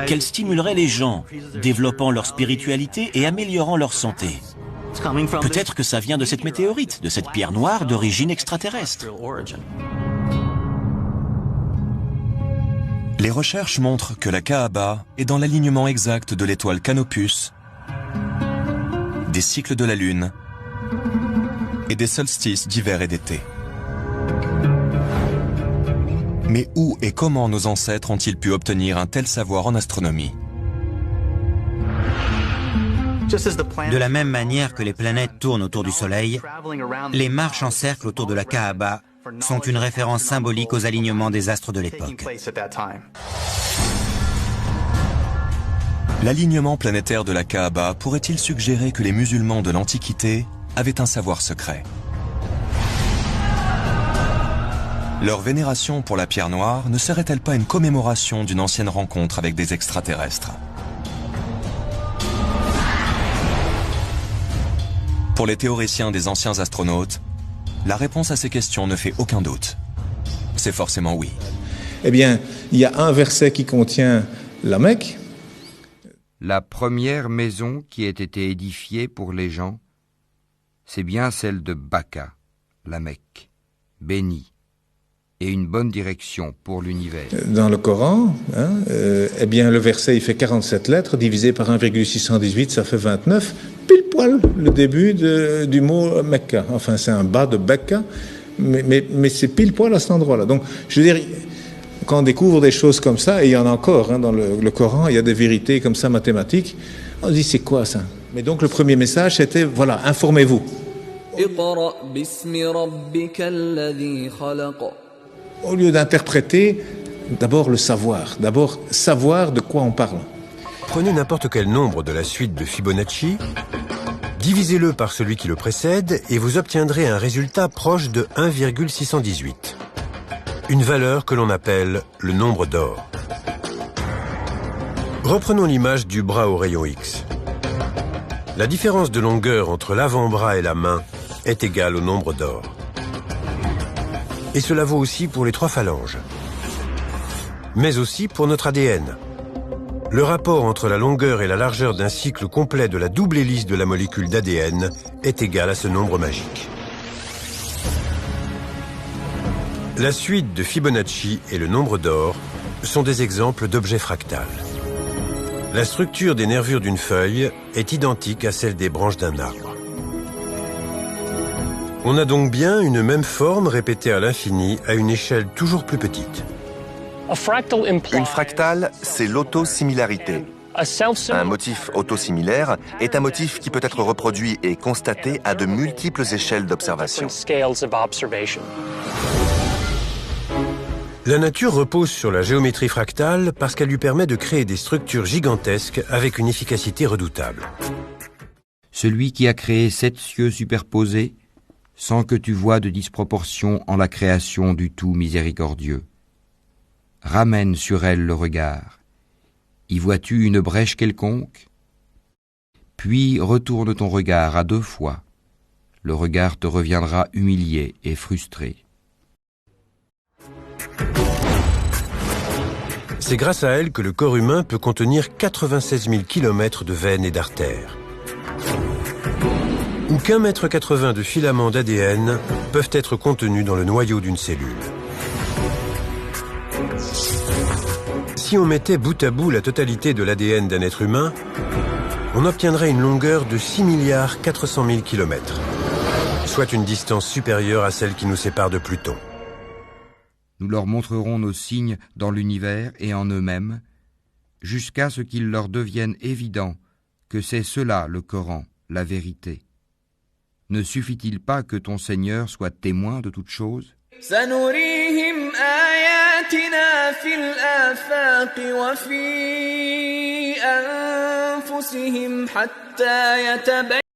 qu'elle stimulerait les gens, développant leur spiritualité et améliorant leur santé. Peut-être que ça vient de cette météorite, de cette pierre noire d'origine extraterrestre. Les recherches montrent que la Kaaba est dans l'alignement exact de l'étoile Canopus, des cycles de la Lune et des solstices d'hiver et d'été. Mais où et comment nos ancêtres ont-ils pu obtenir un tel savoir en astronomie? De la même manière que les planètes tournent autour du Soleil, les marches en cercle autour de la Kaaba sont une référence symbolique aux alignements des astres de l'époque. L'alignement planétaire de la Kaaba pourrait-il suggérer que les musulmans de l'Antiquité avaient un savoir secret? Leur vénération pour la pierre noire ne serait-elle pas une commémoration d'une ancienne rencontre avec des extraterrestres? Pour les théoriciens des anciens astronautes, la réponse à ces questions ne fait aucun doute. C'est forcément oui. Eh bien, il y a un verset qui contient la Mecque. La première maison qui ait été édifiée pour les gens, c'est bien celle de Baka, la Mecque, bénie, et une bonne direction pour l'univers. Dans le Coran, eh bien, le verset, il fait 47 lettres, divisé par 1,618, ça fait 29. Pile poil le début du mot Mecca. Enfin, c'est un bas de Becca, mais c'est pile poil à cet endroit-là. Donc, je veux dire, quand on découvre des choses comme ça, et il y en a encore dans le Coran, il y a des vérités comme ça mathématiques, on se dit, c'est quoi ça? Mais donc, le premier message, c'était, voilà, informez-vous. Au lieu d'interpréter, d'abord le savoir. D'abord, savoir de quoi on parle. Prenez n'importe quel nombre de la suite de Fibonacci, divisez-le par celui qui le précède et vous obtiendrez un résultat proche de 1,618. Une valeur que l'on appelle le nombre d'or. Reprenons l'image du bras au rayon X. La différence de longueur entre l'avant-bras et la main est égale au nombre d'or. Et cela vaut aussi pour les 3 phalanges. Mais aussi pour notre ADN. Le rapport entre la longueur et la largeur d'un cycle complet de la double hélice de la molécule d'ADN est égal à ce nombre magique. La suite de Fibonacci et le nombre d'or sont des exemples d'objets fractals. La structure des nervures d'une feuille est identique à celle des branches d'un arbre. On a donc bien une même forme répétée à l'infini à une échelle toujours plus petite. Une fractale, c'est l'autosimilarité. Un motif autosimilaire est un motif qui peut être reproduit et constaté à de multiples échelles d'observation. La nature repose sur la géométrie fractale parce qu'elle lui permet de créer des structures gigantesques avec une efficacité redoutable. Celui qui a créé 7 cieux superposés, sans que tu vois de disproportion en la création du tout miséricordieux. Ramène sur elle le regard. Y vois-tu une brèche quelconque? Puis retourne ton regard à 2 fois. Le regard te reviendra humilié et frustré. C'est grâce à elle que le corps humain peut contenir 96 000 km de veines et d'artères. Ou qu'1,80 m de filaments d'ADN peuvent être contenus dans le noyau d'une cellule. Si on mettait bout à bout la totalité de l'ADN d'un être humain, on obtiendrait une longueur de 6 400 000 km, soit une distance supérieure à celle qui nous sépare de Pluton. Nous leur montrerons nos signes dans l'univers et en eux-mêmes, jusqu'à ce qu'il leur devienne évident que c'est cela le Coran, la vérité. Ne suffit-il pas que ton Seigneur soit témoin de toutes choses? سنريهم آياتنا في الآفاق وفي أنفسهم حتى يتبين